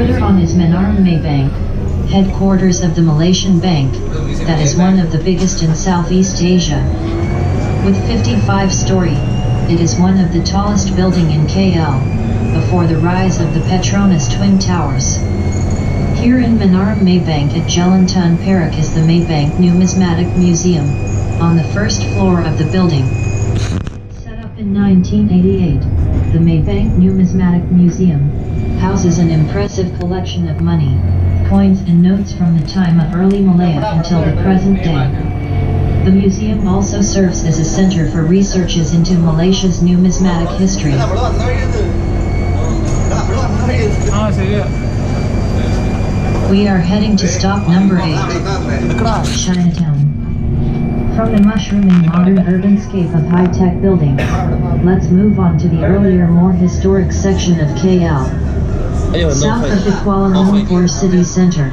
Further on is Menara Maybank, headquarters of the Malaysian Bank, that is one of the biggest in Southeast Asia. With 55-story, it is one of the tallest building in KL, before the rise of the Petronas Twin Towers. Here in Menara Maybank at Jalan Tun Perak is the Maybank Numismatic Museum, on the first floor of the building. Set up in 1988, the Maybank Numismatic Museum houses an impressive collection of money, coins and notes from the time of early Malaya until the present day. The museum also serves as a center for researches into Malaysia's numismatic history. We are heading to stop number 8, Chinatown. From the mushrooming modern urbanscape of high-tech buildings, let's move on to the earlier, more historic section of KL, south of the Kuala Lumpur city center.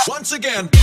Once again.